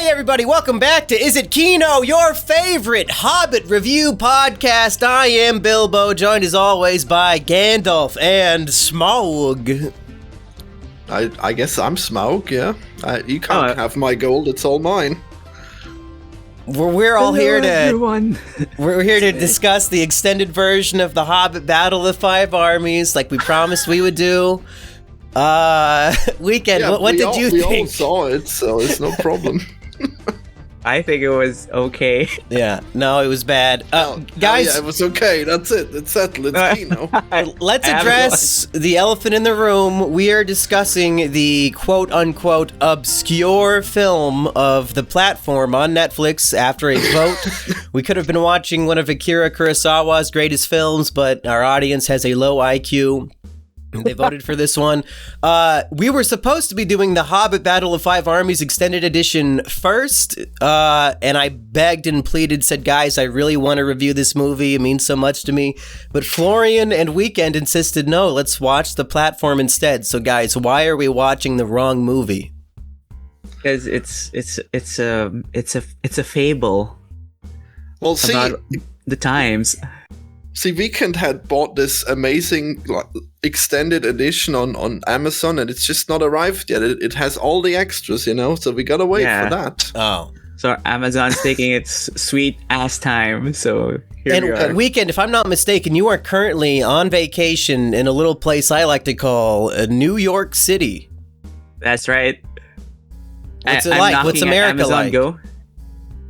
Hey everybody, welcome back to Is It Kino, your favorite Hobbit review podcast. I am Bilbo, joined as always by Gandalf and Smaug. I guess I'm Smaug, yeah. You can't have my gold, it's all mine. We're all here to everyone. We're here to discuss the extended version of the Hobbit Battle of the Five Armies, like we promised we would do. Weekend, Yeah, what did you think? We all saw it, so it's no problem. I think it was okay. Yeah, no, it was bad. Guys, yeah, it was okay. That's it. It's settled. It's Kino. let's address the elephant in the room. We are discussing the quote-unquote obscure film of The Platform on Netflix after a vote. We could have been watching one of Akira Kurosawa's greatest films, but our audience has a low IQ. They voted for this one. We were supposed to be doing the Hobbit Battle of Five Armies Extended Edition first, and I begged and pleaded, said, guys, I really want to review this movie. It means so much to me. But Florian and Weekend insisted, no, let's watch The Platform instead. So, guys, why are we watching the wrong movie? Because it's a fable. Well, see, about the times. Weekend had bought this amazing extended edition on Amazon, and it's just not arrived yet. It has all the extras, so we gotta wait for that. Oh. So Amazon's taking its sweet ass time, so here we are. Weekend, if I'm not mistaken, you are currently on vacation in a little place I like to call New York City. That's right. What's it like? What's America Amazon like? Go.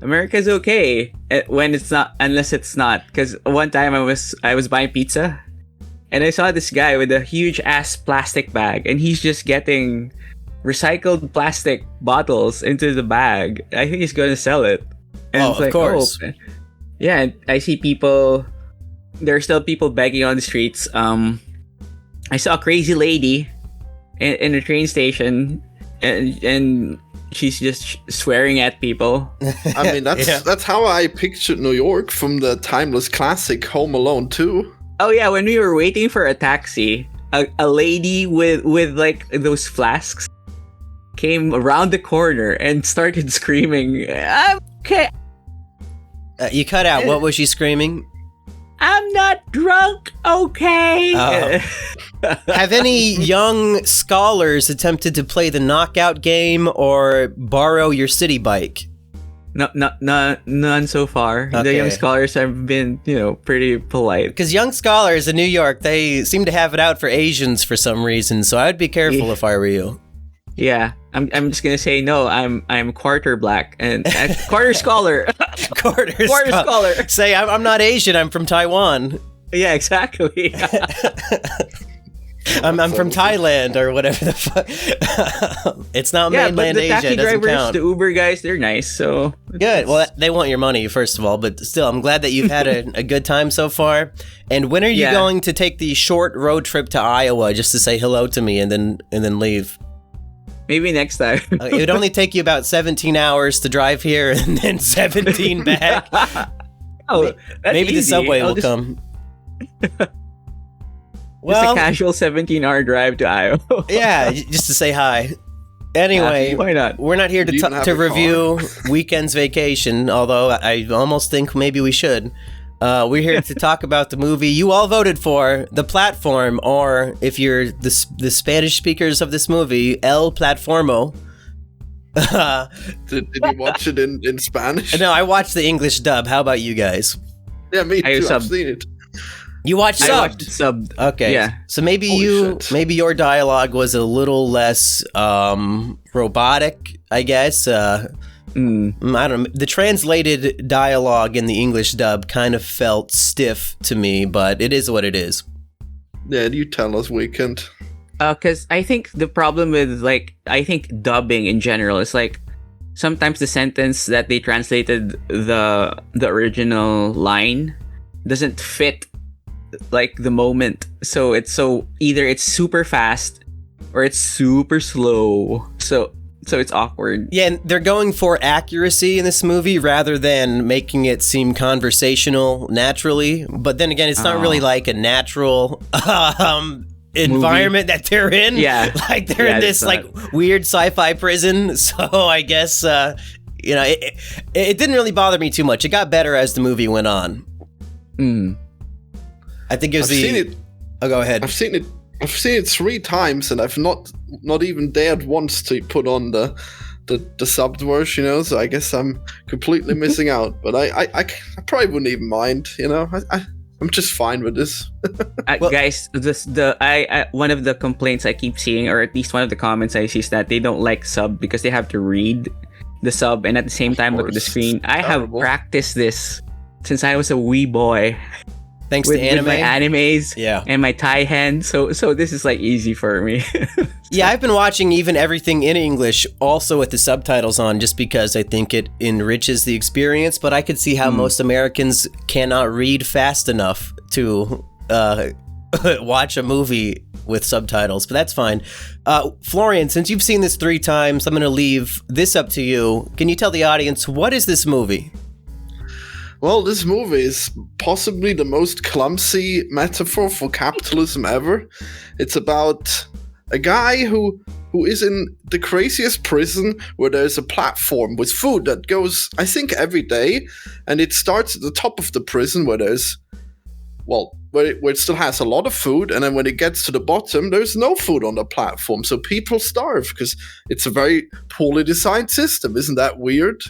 America's okay when it's not, unless it's not. Because one time I was buying pizza, and I saw this guy with a huge ass plastic bag, and he's just getting recycled plastic bottles into the bag. I think he's going to sell it. And it's of course. Oh. Yeah, and I see people. There are still people begging on the streets. I saw a crazy lady in a train station, and she's just swearing at people. I mean, that's how I pictured New York from the timeless classic Home Alone 2. Oh yeah, when we were waiting for a taxi, a lady with like those flasks came around the corner and started screaming, "I'm okay." You cut out. What was she screaming? I'm not drunk, okay? Have any young scholars attempted to play the knockout game or borrow your city bike? No, none so far. Okay. The young scholars have been, pretty polite. Because young scholars in New York, they seem to have it out for Asians for some reason, so I'd be careful if I were you. Yeah, I'm just gonna say no. I'm quarter black and quarter scholar. quarter scholar. Say I'm not Asian. I'm from Taiwan. Yeah, exactly. I'm from Thailand or whatever the fuck. It's not mainland Asia. Yeah, but the taxi it doesn't drivers, count. the Uber guys, they're nice. So good. Well, they want your money first of all, but still, I'm glad that you've had a good time so far. And when are you going to take the short road trip to Iowa just to say hello to me and then leave? Maybe next time. It would only take you about 17 hours to drive here and then 17 back. Maybe the subway will come. Just a casual 17-hour drive to Iowa. Yeah, just to say hi. Anyway, why not? We're not here to review Weekend's Vacation, although I almost think maybe we should. We're here to talk about the movie you all voted for, The Platform, or if you're the Spanish speakers of this movie, El Platformo. Did you watch it in Spanish? No, I watched the English dub. How about you guys? Yeah, me too. I've seen it. You watched subbed? I watched subbed. Okay. Yeah. So maybe your dialogue was a little less robotic, I guess. I don't know. The translated dialogue in the English dub kind of felt stiff to me, but it is what it is. Yeah, you tell us, Weekend. Because I think the problem with, dubbing in general is, sometimes the sentence that they translated the original line doesn't fit, the moment. So either it's super fast or it's super slow. So it's awkward. Yeah, and they're going for accuracy in this movie rather than making it seem conversational naturally. But then again, it's not really like a natural environment that they're in. Yeah. Like they're in this weird sci-fi prison. So I guess You know, it didn't really bother me too much. It got better as the movie went on. I think it was seen it. Oh, go ahead. I've seen it 3 times, and I've not even dared once to put on the subbed version, you know. So I guess I'm completely missing out. But I probably wouldn't even mind, you know. I'm just fine with this. Guys, one of the complaints I keep seeing, or at least one of the comments I see, is that they don't like sub because they have to read the sub and at the same time look at the screen. I have practiced this since I was a wee boy. Thanks to anime? With my animes and my Thai hand. So this is like easy for me. Yeah, I've been watching even everything in English also with the subtitles on just because I think it enriches the experience, but I could see how most Americans cannot read fast enough to watch a movie with subtitles, but that's fine. Florian, since you've seen this 3 times, I'm going to leave this up to you. Can you tell the audience, what is this movie? Well, this movie is possibly the most clumsy metaphor for capitalism ever. It's about a guy who is in the craziest prison where there's a platform with food that goes, I think, every day. And it starts at the top of the prison where there's, well, where it still has a lot of food. And then when it gets to the bottom, there's no food on the platform. So people starve because it's a very poorly designed system. Isn't that weird?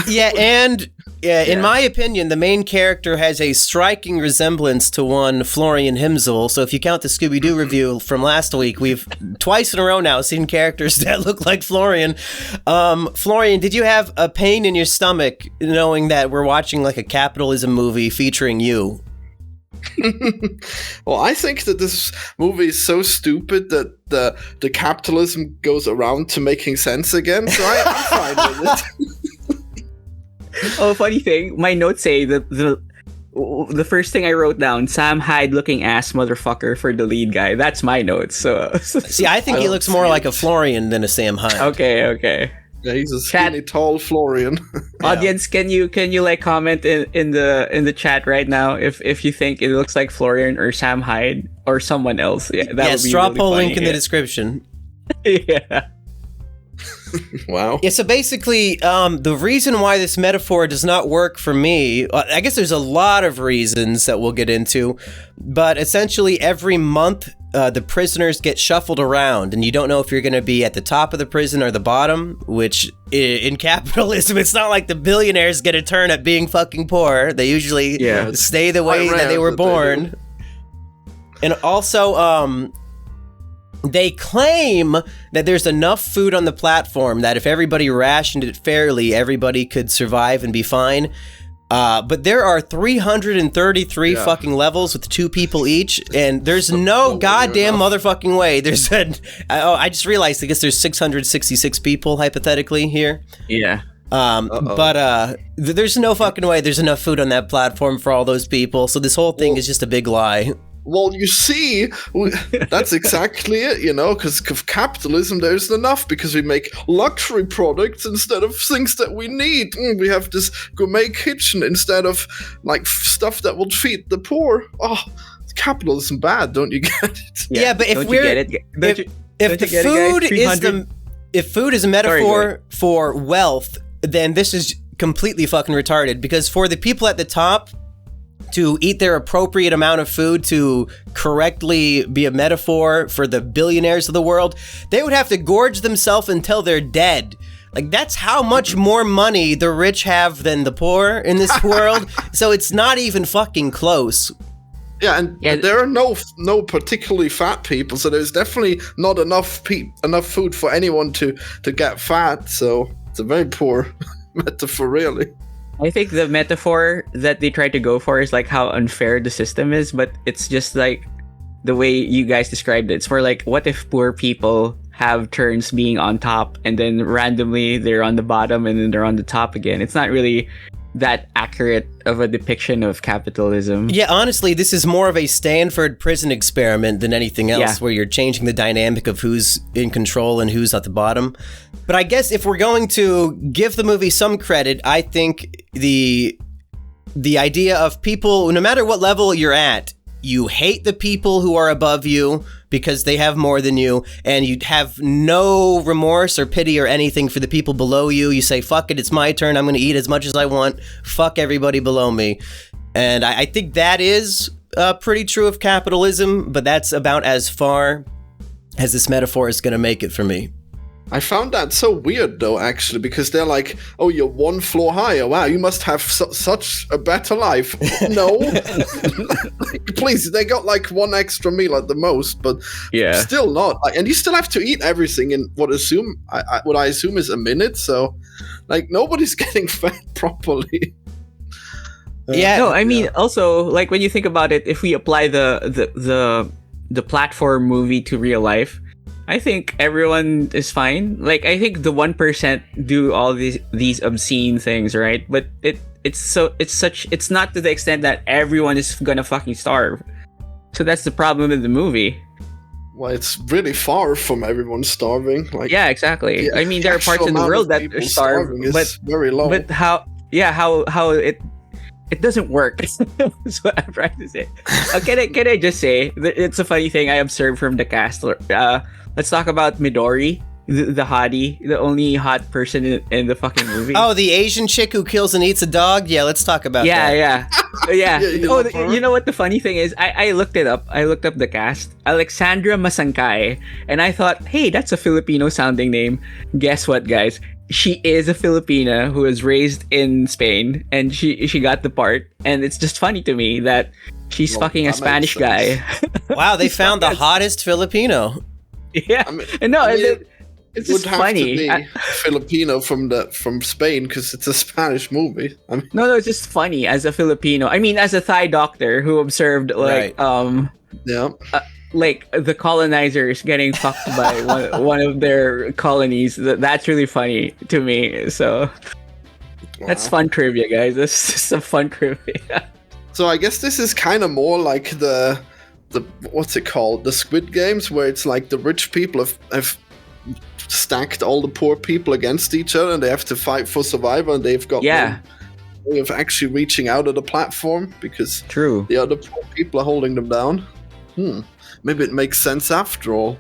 Yeah, and in my opinion, the main character has a striking resemblance to one Florian Himsel. So if you count the Scooby-Doo review from last week, we've twice in a row now seen characters that look like Florian. Florian, did you have a pain in your stomach knowing that we're watching like a capitalism movie featuring you? Well, I think that this movie is so stupid that the capitalism goes around to making sense again. So I'm fine with it. Oh, funny thing, my notes say the first thing I wrote down, Sam Hyde looking ass motherfucker for the lead guy. That's my notes. So see, I think he looks more like a Florian than a Sam Hyde. Okay. Yeah, he's a skinny, tall Florian. Audience, can you like comment in the chat right now if you think it looks like Florian or Sam Hyde or someone else? Yeah, that would be straw really poll funny. Link in the description. Yeah. Wow. Yeah, so basically, the reason why this metaphor does not work for me, I guess there's a lot of reasons that we'll get into, but essentially every month, the prisoners get shuffled around, and you don't know if you're going to be at the top of the prison or the bottom, which in capitalism, it's not like the billionaires get a turn at being fucking poor. They usually stay the way that they were born. And also, they claim that there's enough food on the platform that if everybody rationed it fairly, everybody could survive and be fine. But there are 333 fucking levels with 2 people each, and there's no goddamn motherfucking way. I just realized, I guess there's 666 people, hypothetically, here. Yeah. But there's no fucking way there's enough food on that platform for all those people, so this whole thing is just a big lie. Well, you see, that's exactly it, you know, because of capitalism, there's enough because we make luxury products instead of things that we need. We have this gourmet kitchen instead of, like, stuff that will feed the poor. Oh, capitalism bad, don't you get it? Yeah, but if if food is a metaphor for wealth, then this is completely fucking retarded, because for the people at the top to eat their appropriate amount of food to correctly be a metaphor for the billionaires of the world, they would have to gorge themselves until they're dead. Like, that's how much more money the rich have than the poor in this world. So it's not even fucking close. Yeah, and there are no particularly fat people, so there's definitely not enough food for anyone to get fat. So it's a very poor metaphor, really. I think the metaphor that they try to go for is like how unfair the system is, but it's just like the way you guys described it. It's more like, what if poor people have turns being on top and then randomly they're on the bottom and then they're on the top again? It's not really that accurate of a depiction of capitalism. Yeah, honestly, this is more of a Stanford prison experiment than anything else, where you're changing the dynamic of who's in control and who's at the bottom. But I guess if we're going to give the movie some credit, I think the idea of people, no matter what level you're at, you hate the people who are above you because they have more than you, and you have no remorse or pity or anything for the people below you. You say, fuck it, it's my turn, I'm going to eat as much as I want, fuck everybody below me. And I think that is pretty true of capitalism, but that's about as far as this metaphor is going to make it for me. I found that so weird, though, actually, because they're like, oh, you're one floor higher. Wow, you must have such a better life. No. Please, they got like one extra meal at the most, but still not. And you still have to eat everything in what I assume is a minute, so like nobody's getting fed properly. Yeah. No, I mean, also, like when you think about it, if we apply the platform movie to real life, I think everyone is fine. Like, I think the 1% do all these obscene things, right? But it's not to the extent that everyone is gonna fucking starve. So that's the problem with the movie. Well, it's really far from everyone starving. Like, yeah, exactly. I mean, there are parts in the world that are starving, but very low. But how it doesn't work. That's what I'm trying to say. Can I just say it's a funny thing I observed from the cast. Let's talk about Midori, the hottie, the only hot person in the fucking movie. Oh, the Asian chick who kills and eats a dog? Yeah, let's talk about that. Yeah. You know what the funny thing is? I looked it up. I looked up the cast. Alexandra Masangkay. And I thought, hey, that's a Filipino sounding name. Guess what, guys? She is a Filipina who was raised in Spain, and she got the part. And it's just funny to me that she's fucking a Spanish guy. Wow, they found the hottest Filipino. Yeah, it's just funny. Have to be Filipino from Spain because it's a Spanish movie. No, it's just funny as a Filipino. I mean, as a Thai doctor who observed like like the colonizers getting fucked by one of their colonies. That's really funny to me. So that's fun trivia, guys. That's just some fun trivia. So I guess this is kind of more like the what's it called? The Squid Games, where it's like the rich people have stacked all the poor people against each other, and they have to fight for survival, and they've got no way of actually reaching out of the platform because the other poor people are holding them down. Maybe it makes sense after all.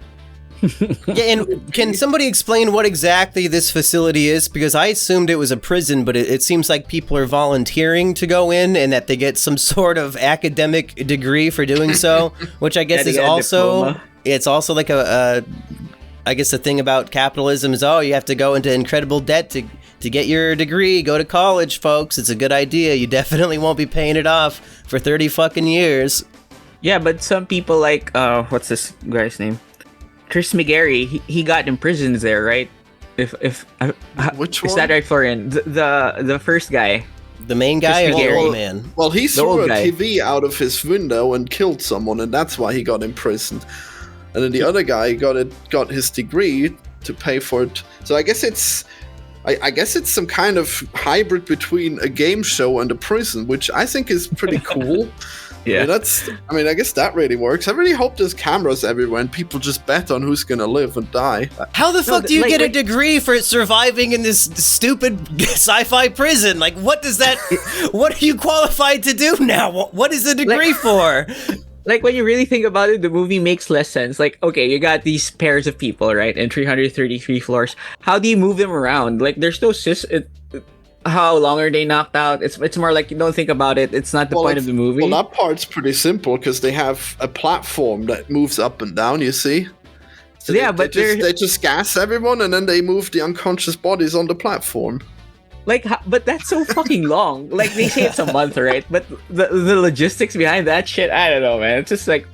Yeah, and can somebody explain what exactly this facility is? Because I assumed it was a prison, but it seems like people are volunteering to go in and that they get some sort of academic degree for doing so, which I guess is also... It's also like I guess the thing about capitalism is, you have to go into incredible debt to get your degree. Go to college, folks. It's a good idea. You definitely won't be paying it off for 30 fucking years. Yeah, but some people like... what's this guy's name? Chris McGarry, he got imprisoned there, right? Which one? Is that right, Florian? The first guy. The main guy or the old man? Well, he threw a TV out of his window and killed someone, and that's why he got imprisoned. And then the other guy got his degree to pay for it. So I guess it's some kind of hybrid between a game show and a prison, which I think is pretty cool. Yeah, I guess that really works. I really hope there's cameras everywhere and people just bet on who's gonna live and die. How the fuck do you get a degree for surviving in this stupid sci-fi prison? Like, what does that? What are you qualified to do now? What is the degree for? Like, when you really think about it, the movie makes less sense. Like, okay, you got these pairs of people, right, and 333 floors. How do you move them around? Like, there's no how long are they knocked out? It's more like you don't think about it. It's not the point of the movie. Well, that part's pretty simple because they have a platform that moves up and down. You see. So they just gas everyone and then they move the unconscious bodies on the platform. Like, but that's so fucking long. Like, they say it's a month, right? But the logistics behind that shit, I don't know, man. It's just like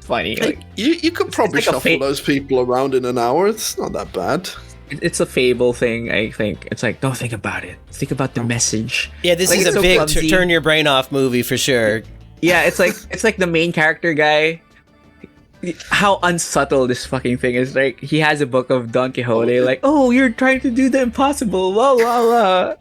funny. Like, you could probably shuffle those people around in an hour. It's not that bad. It's a fable thing, I think. It's like, don't think about it. Think about the message. Yeah, this is a big turn your brain off movie for sure. Yeah, it's like the main character guy. How unsubtle this fucking thing is. Like, he has a book of Don Quixote. Like, oh, you're trying to do the impossible. Blah, blah, blah.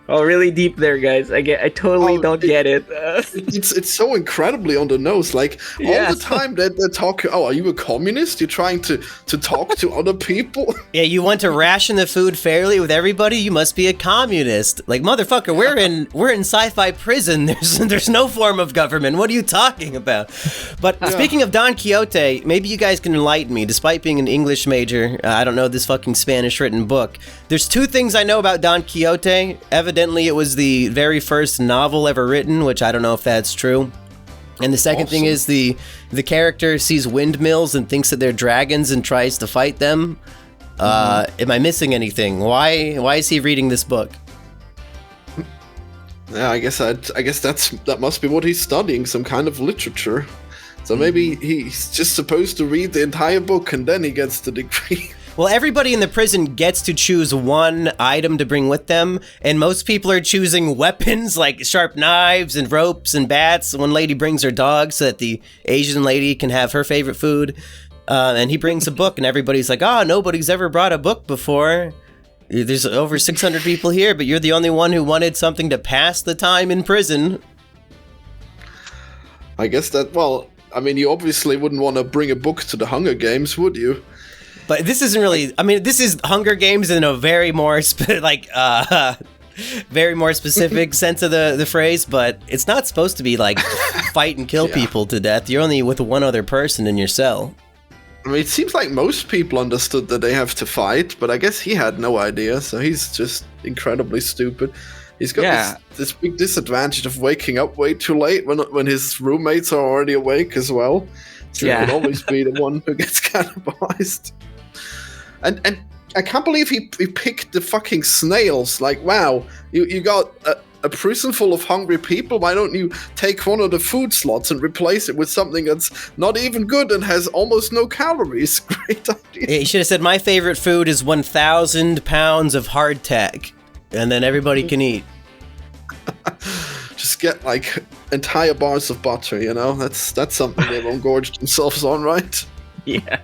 Oh, really deep there, guys. I totally don't get it. It's so incredibly on the nose. Like all the time they're talking. Oh, are you a communist? You're trying to talk to other people. Yeah, you want to ration the food fairly with everybody? You must be a communist. Like, motherfucker, we're in sci-fi prison. There's no form of government. What are you talking about? But speaking of Don Quixote, maybe you guys can enlighten me. Despite being an English major, I don't know this fucking Spanish written book. There's two things I know about Don Quixote. Evidently, it was the very first novel ever written, which I don't know if that's true. And the second thing is the character sees windmills and thinks that they're dragons and tries to fight them. Am I missing anything? Why is he reading this book? Yeah, I guess that must be what he's studying, some kind of literature. So maybe he's just supposed to read the entire book and then he gets the degree. Well, everybody in the prison gets to choose one item to bring with them, and most people are choosing weapons like sharp knives and ropes and bats. One lady brings her dog so that the Asian lady can have her favorite food, and he brings a book, and everybody's like, oh, nobody's ever brought a book before. There's over 600 people here, but you're the only one who wanted something to pass the time in prison. I guess you obviously wouldn't want to bring a book to the Hunger Games, would you? But this isn't really. I mean, this is Hunger Games in a very more very more specific sense of the phrase. But it's not supposed to be like fight and kill people to death. You're only with one other person in your cell. I mean, it seems like most people understood that they have to fight, but I guess he had no idea. So he's just incredibly stupid. He's got this big disadvantage of waking up way too late when his roommates are already awake as well. So he would always be the one who gets cannibalized. And I can't believe he picked the fucking snails. Like, wow, you got a prison full of hungry people. Why don't you take one of the food slots and replace it with something that's not even good and has almost no calories? Great idea. Yeah, you should have said, my favorite food is 1,000 pounds of hardtack, and then everybody can eat. Just get like entire bars of butter, you know? That's something they won't gorge themselves on, right? Yeah.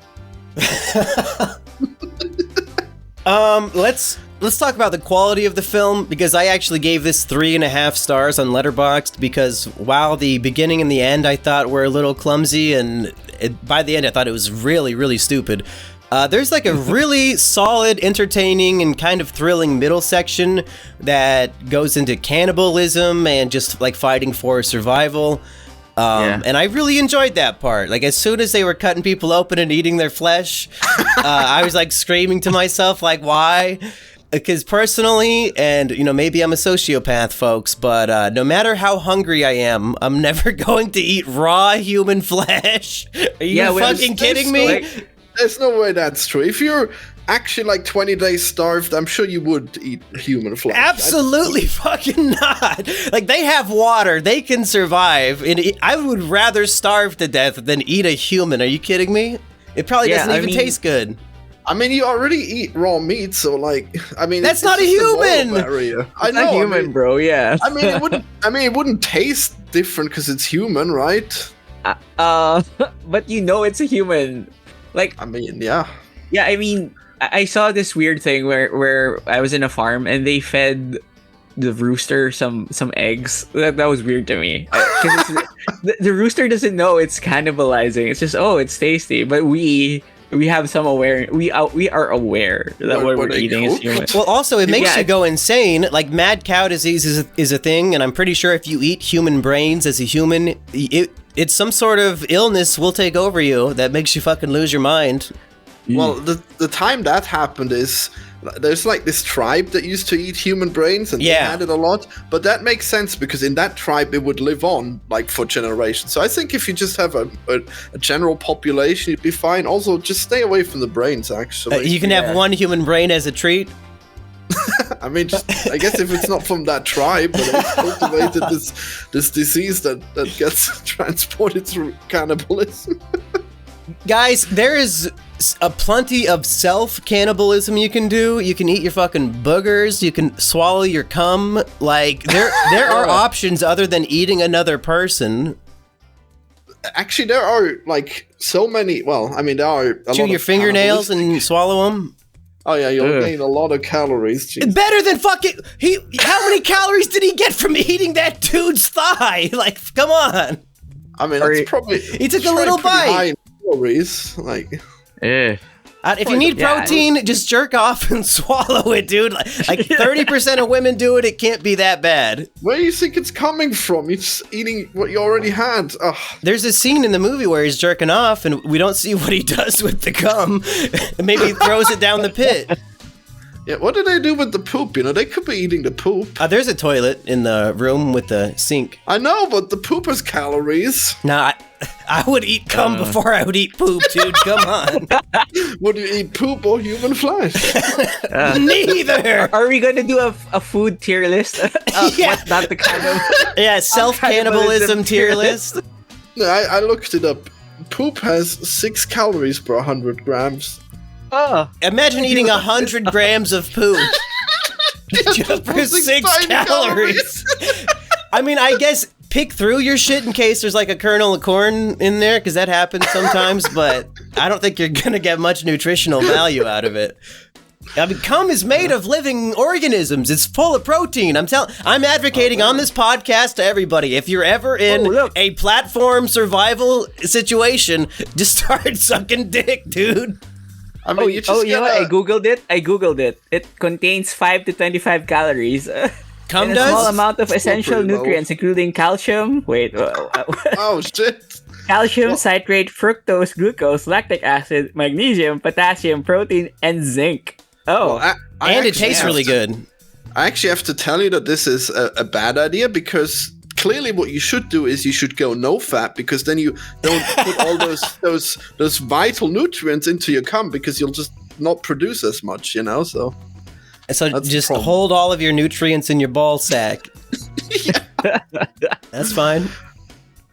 Let's talk about the quality of the film, because I actually gave this 3.5 stars on Letterboxd, because while the beginning and the end I thought were a little clumsy, and by the end I thought it was really, really stupid. There's like a really solid, entertaining, and kind of thrilling middle section that goes into cannibalism and just like fighting for survival. And I really enjoyed that part. Like, as soon as they were cutting people open and eating their flesh, I was like screaming to myself, like, why? Because personally, and maybe I'm a sociopath, folks, but no matter how hungry I am, I'm never going to eat raw human flesh. Are you fucking kidding me? There's no way that's true. If you're actually like 20 days starved, I'm sure you would eat human flesh. Absolutely fucking not. Like, they have water, they can survive, and I would rather starve to death than eat a human. Are you kidding me? It probably doesn't even taste good. I mean, you already eat raw meat, so that's not a human. I know, not human, bro. Yeah. It wouldn't taste different because it's human, right? But it's a human. Like, yeah. Yeah, I saw this weird thing where I was in a farm and they fed the rooster some eggs. That was weird to me. The rooster doesn't know it's cannibalizing. It's just, it's tasty. But we have some aware. We are aware that what we're eating is human. Well, also it makes you go insane. Like, mad cow disease is a thing, and I'm pretty sure if you eat human brains as a human, it's some sort of illness will take over you that makes you fucking lose your mind. Well, the time that happened is there's like this tribe that used to eat human brains and they had it a lot, but that makes sense because in that tribe it would live on like for generations. So I think if you just have a general population, you'd be fine. Also, just stay away from the brains, actually. You can have one human brain as a treat. I guess if it's not from that tribe, but it's cultivated this disease that gets transported through cannibalism. Guys, there is a plenty of self-cannibalism you can do. You can eat your fucking boogers. You can swallow your cum. Like, there are options other than eating another person. Actually, there are like so many. Well, there are a chew lot your of fingernails and swallow them. Oh yeah, you'll gain a lot of calories. Jeez. Better than fucking how many calories did he get from eating that dude's thigh? Like, come on. I mean, that's probably he took a little bite. High in calories, like. If you need protein, just jerk off and swallow it, dude. Like 30% of women do it. It can't be that bad. Where do you think it's coming from? You're just eating what you already had. Ugh. There's a scene in the movie where he's jerking off, and we don't see what he does with the gum. Maybe he throws it down the pit. Yeah, what do they do with the poop? You know, they could be eating the poop. There's a toilet in the room with the sink. I know, but the poop has calories. Nah, I would eat cum before I would eat poop, dude. Come on. Would you eat poop or human flesh? Neither. Are we going to do a food tier list? Yeah. What's not the kind of... Self-cannibalism tier list. No, I looked it up. Poop has 6 calories per 100 grams. Oh. Imagine eating 100 grams of poop just for 6 calories. I mean, I guess pick through your shit in case there's like a kernel of corn in there, because that happens sometimes, but I don't think you're gonna get much nutritional value out of it. I mean, cum is made of living organisms. It's full of protein. I'm advocating on this podcast to everybody. If you're ever in a platform survival situation, just start sucking dick, dude. I mean, you know what? I googled it. It contains 5 to 25 calories. Cum and does? A small amount of essential nutrients, including calcium. Oh shit! Calcium, citrate, fructose, glucose, lactic acid, magnesium, potassium, protein, and zinc. Oh, well, and it tastes really good. I actually have to tell you that this is a bad idea, because clearly what you should do is you should go no fat, because then you don't put all those vital nutrients into your cum, because you'll just not produce as much, you know. So just hold all of your nutrients in your ball sack. That's fine.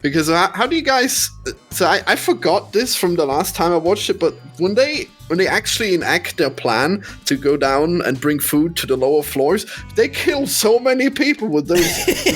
Because how do you guys? So I forgot this from the last time I watched it, but when they actually enact their plan to go down and bring food to the lower floors, they kill so many people with those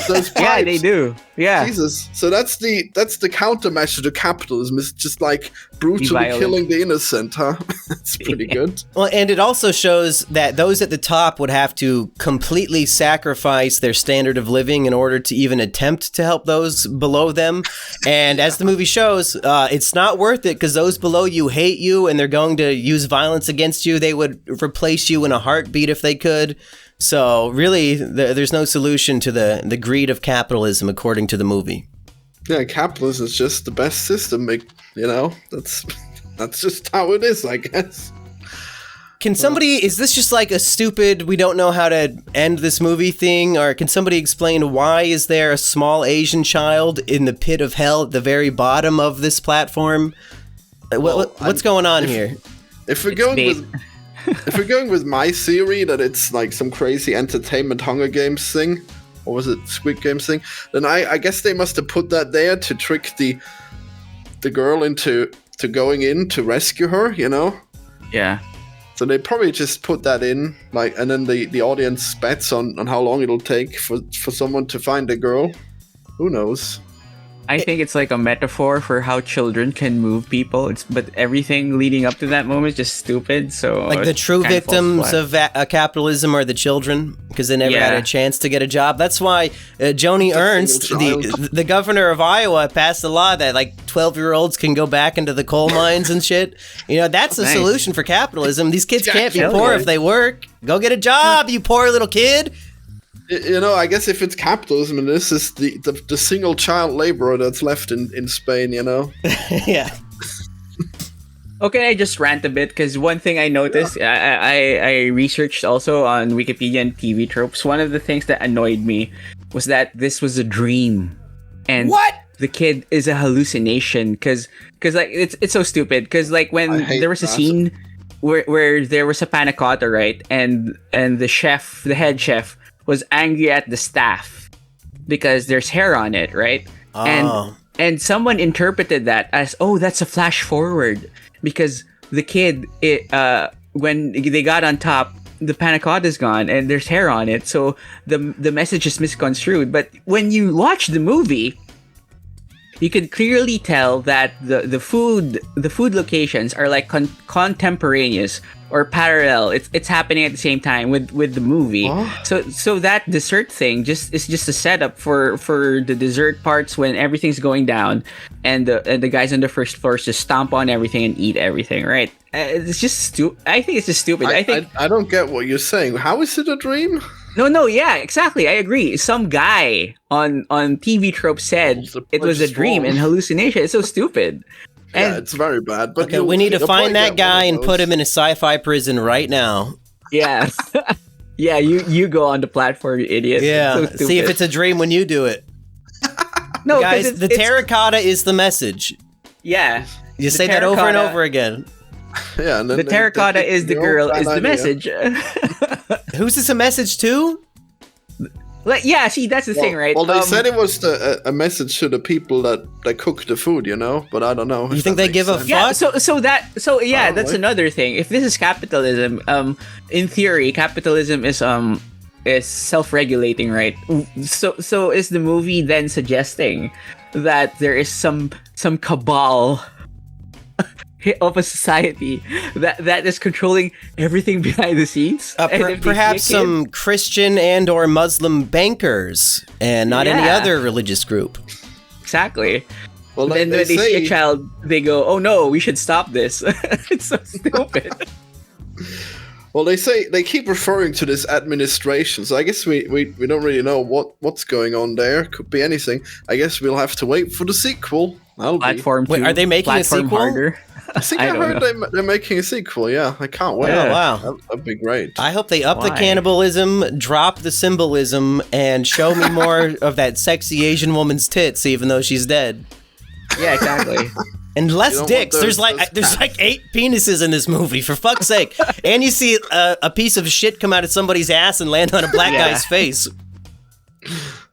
pipes. Yeah, they do. Yeah. Jesus. So that's the countermeasure to capitalism, is just like brutally killing the innocent, huh? That's pretty good. Well, and it also shows that those at the top would have to completely sacrifice their standard of living in order to even attempt to help those below them. And as the movie shows, it's not worth it, because those below you hate you and they're going to use violence against you. They would replace you in a heartbeat if they could. So really, there's no solution to the greed of capitalism, according to the movie. Yeah, capitalism is just the best system. You know, that's just how it is, I guess. Can somebody, is this just like a stupid, we don't know how to end this movie thing? Or can somebody explain why is there a small Asian child in the pit of hell at the very bottom of this platform? What's going on here? If we're going with my theory that it's like some crazy entertainment Hunger Games thing, or was it Squid Games thing, then I guess they must have put that there to trick the girl into going in to rescue her, you know? Yeah. So they probably just put that in, like, and then the audience bets on how long it'll take for someone to find the girl. Who knows? I think it's like a metaphor for how children can move people. But everything leading up to that moment is just stupid. So like the true victims of capitalism are the children, because they never had a chance to get a job. That's why Joni Ernst, the governor of Iowa, passed a law that like 12-year-olds can go back into the coal mines and shit. You know, that's the solution for capitalism. These kids can't be poor if they work. Go get a job, you poor little kid. You know, I guess if it's capitalism, and this is the single child laborer that's left in Spain, you know? Yeah. Okay, I just rant a bit, because one thing I noticed, I researched also on Wikipedia and TV tropes. One of the things that annoyed me was that this was a dream. And the kid is a hallucination, because like it's so stupid, because like when there was a scene where there was a panna cotta, right? And the head chef was angry at the staff because there's hair on it, right? Oh. And someone interpreted that as, oh, that's a flash forward, because the kid, when they got on top, the panna cotta is gone and there's hair on it, so the message is misconstrued. But when you watch the movie, you can clearly tell that the food locations are like contemporaneous or parallel. It's happening at the same time with the movie. So that dessert thing is just a setup for the dessert parts when everything's going down, and the guys on the first floor just stomp on everything and eat everything. Right? It's just stupid. I think it's just stupid. I don't get what you're saying. How is it a dream? No, yeah, exactly. I agree. Some guy on TV Trope said it was a dream and hallucination. It's so stupid. Yeah, it's very bad. But okay, we need to find that guy and put him in a sci-fi prison right now. Yeah. Yeah, you go on the platform, you idiot. Yeah, so see if it's a dream when you do it. No, guys, the terracotta is the message. Yeah. You say that over and over again. Yeah, and then the terracotta is the girl, is the message. Who's this a message to? Yeah, see, that's the thing, right? Well, they said it was a message to the people that cook the food, but I don't know. You think they give a fuck? Yeah, that's another thing. If this is capitalism, in theory, capitalism is self-regulating, right? So is the movie then suggesting that there is some cabal of a society that is controlling everything behind the scenes? Perhaps some Christian and or Muslim bankers, and not any other religious group. Exactly. Well, then when they see a child, they go, "Oh no, we should stop this." It's so stupid. Well, they keep referring to this administration, so I guess we don't really know what's going on there. Could be anything. I guess we'll have to wait for the sequel. Platform 2. Wait, are they making a sequel? Harder. I think I heard they're making a sequel. Yeah, I can't wait. Oh, wow, that'd be great. I hope they up the cannibalism, drop the symbolism, and show me more of that sexy Asian woman's tits, even though she's dead. Yeah, exactly. And less dicks. There's like 8 penises in this movie, for fuck's sake. And you see a piece of shit come out of somebody's ass and land on a black guy's face.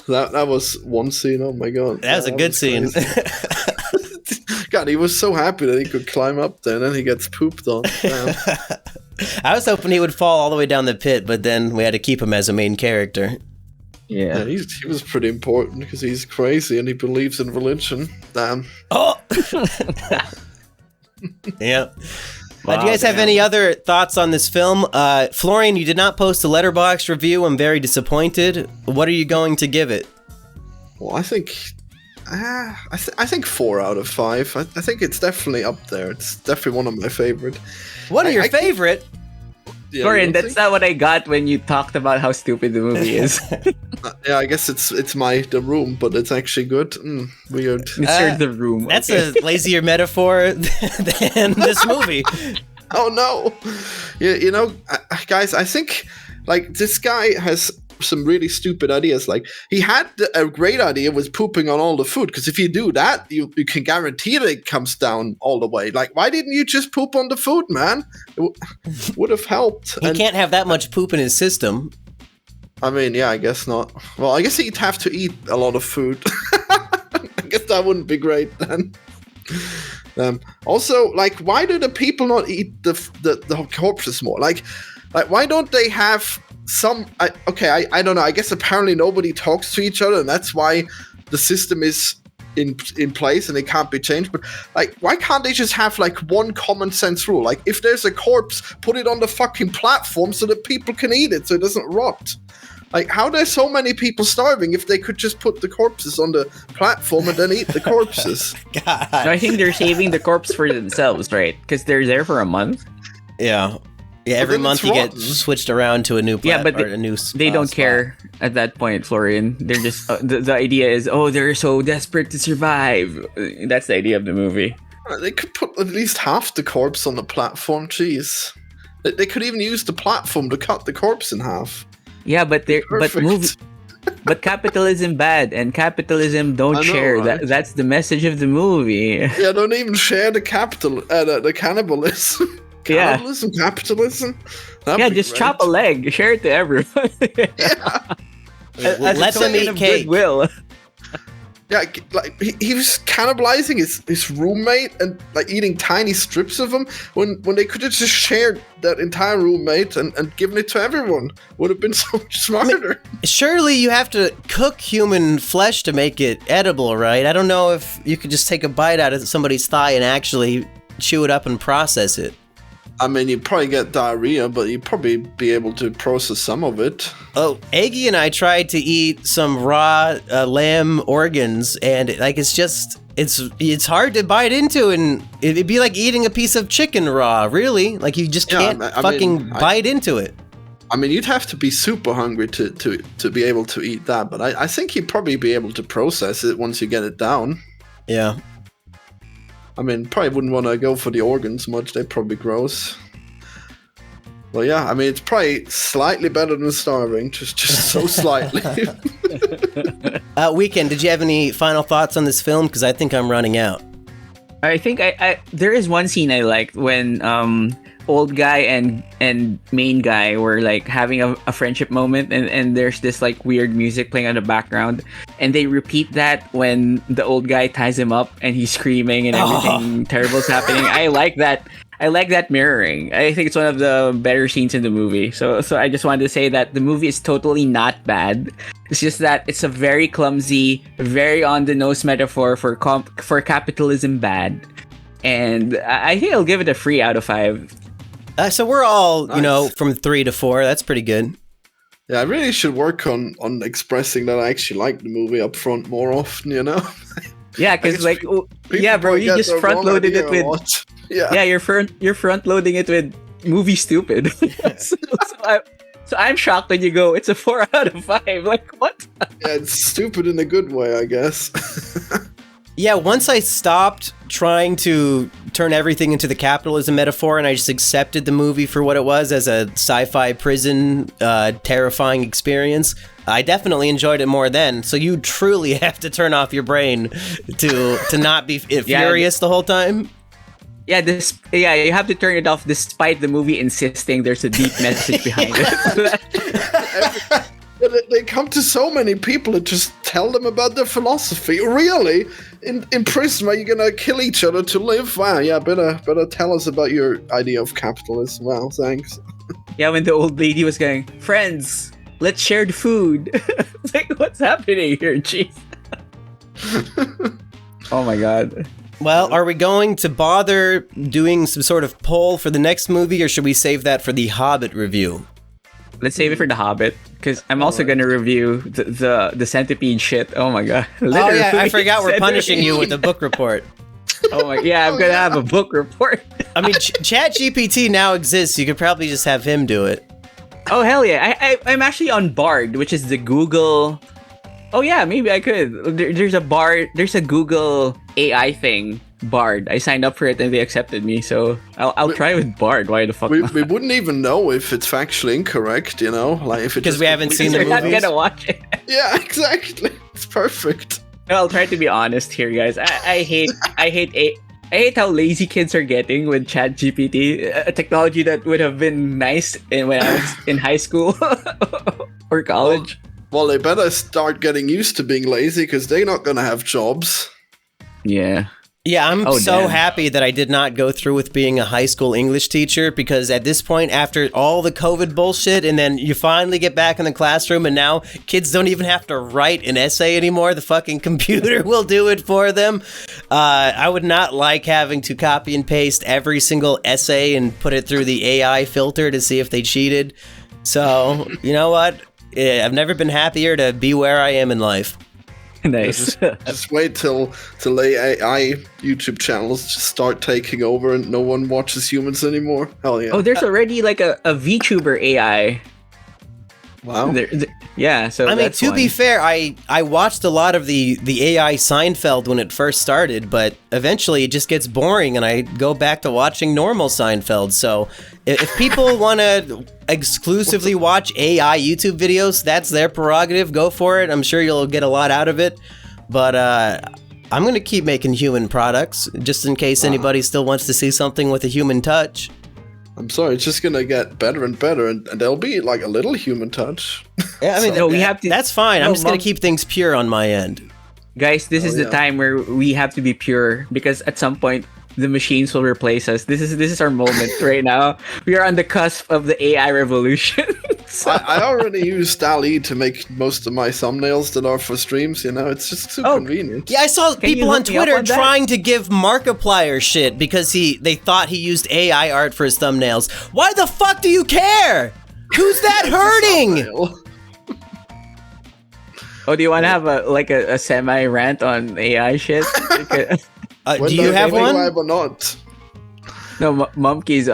That was one scene. Oh my god, that was a good scene. God, he was so happy that he could climb up there, and then he gets pooped on. I was hoping he would fall all the way down the pit, but then we had to keep him as a main character. Yeah, he was pretty important because he's crazy and he believes in religion. Damn. Oh. Yeah. Do you guys have any other thoughts on this film? Florian, you did not post a Letterboxd review. I'm very disappointed. What are you going to give it? Well, I think 4 out of 5. I think it's definitely up there. It's definitely one of my favorite. One of your favorite? Yeah, Florian, that's not what I got when you talked about how stupid the movie is. Yeah, I guess it's The Room, but it's actually good. Weird. Mr. The Room. That's a lazier metaphor than this movie. Oh no! Yeah, guys, I think this guy has some really stupid ideas. Like, he had a great idea was pooping on all the food, because if you do that, you can guarantee that it comes down all the way. Like, why didn't you just poop on the food, man? It would have helped. He can't have that much poop in his system. I mean, yeah, I guess not. Well, I guess he'd have to eat a lot of food. I guess that wouldn't be great then. Also, why do the people not eat the corpses more? Like, why don't they have some? I don't know. I guess apparently nobody talks to each other, and that's why the system is in place and it can't be changed. But why can't they just have one common sense rule? Like, if there's a corpse, put it on the fucking platform so that people can eat it, so it doesn't rot. Like, how there's so many people starving if they could just put the corpses on the platform and then eat the corpses? God. No, I think they're saving the corpse for themselves, right? Because they're there for a month. Yeah. Yeah, every month you get switched around to a new they don't care at that point, Florian. They're just the idea is, they're so desperate to survive. That's the idea of the movie. They could put at least half the corpse on the platform. Jeez, they could even use the platform to cut the corpse in half. Yeah, but but capitalism bad, and capitalism don't share. Right? That's the message of the movie. Yeah, don't even share the cannibalism. Capitalism. That'd just great. chop a leg, share it to everyone. Yeah. Let them eat cake. Goodwill. Yeah, like he was cannibalizing his roommate and like eating tiny strips of him when they could have just shared that entire roommate and given it to everyone. Would have been so much smarter. Surely you have to cook human flesh to make it edible, right? I don't know if you could just take a bite out of somebody's thigh and actually chew it up and process it. I mean, you'd probably get diarrhea, but you'd probably be able to process some of it. Oh, Aggie and I tried to eat some raw lamb organs, and like it's hard to bite into, and it'd be like eating a piece of chicken raw, really. Like you just can't bite into it. I mean, you'd have to be super hungry to be able to eat that, but I think you'd probably be able to process it once you get it down. Yeah. I mean, probably wouldn't want to go for the organs much. They're probably gross. Well, yeah, I mean, it's probably slightly better than starving, just so slightly. Weekend, did you have any final thoughts on this film? Because I think I'm running out. I think I there is one scene I liked when old guy and main guy were like having a friendship moment, and there's this like weird music playing on the background, and they repeat that when the old guy ties him up and he's screaming and everything terrible's happening. I like that. I like that mirroring. I think it's one of the better scenes in the movie. So I just wanted to say that the movie is totally not bad. It's just that it's a very clumsy, very on the nose metaphor for capitalism bad, and I think I'll give it a 3 out of 5. So we're all, from 3 to 4. That's pretty good. Yeah, I really should work on expressing that I actually like the movie up front more often, Yeah, because bro, you just front loaded it with. Yeah, you're front loading it with movie stupid. So I'm shocked when you go, it's a 4 out of 5. Like, what? Yeah, it's stupid in a good way, I guess. Yeah, once I stopped trying to turn everything into the capitalism metaphor and I just accepted the movie for what it was as a sci-fi prison terrifying experience, I definitely enjoyed it more then. So you truly have to turn off your brain to not be furious the whole time. Yeah, you have to turn it off despite the movie insisting there's a deep message behind it. They come to so many people and just tell them about their philosophy. Really? In prison, are you gonna kill each other to live? Wow, yeah, better tell us about your idea of capitalism. Wow, thanks. Yeah, when the old lady was going, friends, let's share the food. It's like, what's happening here? Jeez. Oh my god. Well, are we going to bother doing some sort of poll for the next movie, or should we save that for the Hobbit review? Let's save it for the Hobbit, because I'm also gonna review the centipede shit. Oh my god! Literally, I forgot we're punishing you with a book report. Oh my, yeah, I'm gonna have a book report. I mean, ChatGPT now exists. You could probably just have him do it. Oh hell yeah! I'm actually on Bard, which is the Google. Oh yeah, maybe I could. There's a Bard. There's a Google AI thing. Bard. I signed up for it and they accepted me, so I'll try with Bard. Why the fuck not? We wouldn't even know if it's factually incorrect, like if it because we haven't seen the movies. We're not gonna watch it. Yeah, exactly. It's perfect. I'll try to be honest here, guys. I hate how lazy kids are getting with ChatGPT, a technology that would have been nice when I was in high school or college. Well, they better start getting used to being lazy because they're not gonna have jobs. Yeah. Yeah, I'm happy that I did not go through with being a high school English teacher, because at this point, after all the COVID bullshit, and then you finally get back in the classroom, and now kids don't even have to write an essay anymore. The fucking computer will do it for them. I would not like having to copy and paste every single essay and put it through the AI filter to see if they cheated. So, you know what? I've never been happier to be where I am in life. Nice. Just wait till AI YouTube channels just start taking over and no one watches humans anymore. Hell yeah. Oh, there's already like a VTuber AI. Wow. Yeah, so I mean, to be fair, I watched a lot of the AI Seinfeld when it first started, but eventually it just gets boring and I go back to watching normal Seinfeld. So if people want to exclusively watch AI YouTube videos, that's their prerogative. Go for it. I'm sure you'll get a lot out of it. But I'm going to keep making human products just in case anybody still wants to see something with a human touch. I'm sorry, it's just gonna get better and better, and there'll be like a little human touch. Yeah, I mean, so we have to. That's fine. I'm just gonna keep things pure on my end. Guys, this is the yeah. time where we have to be pure because at some point the machines will replace us. This is our moment right now. We are on the cusp of the AI revolution. So- I already use DALL-E to make most of my thumbnails that are for streams. It's just too convenient. Yeah, I saw Can you people on hook me up Twitter on that? trying to give Markiplier shit because they thought he used AI art for his thumbnails. Why the fuck do you care? Who's that hurting? Thumbnail. Oh, do you want to have a semi rant on AI shit? When Do you they have think one? why or not? No, Mumkey's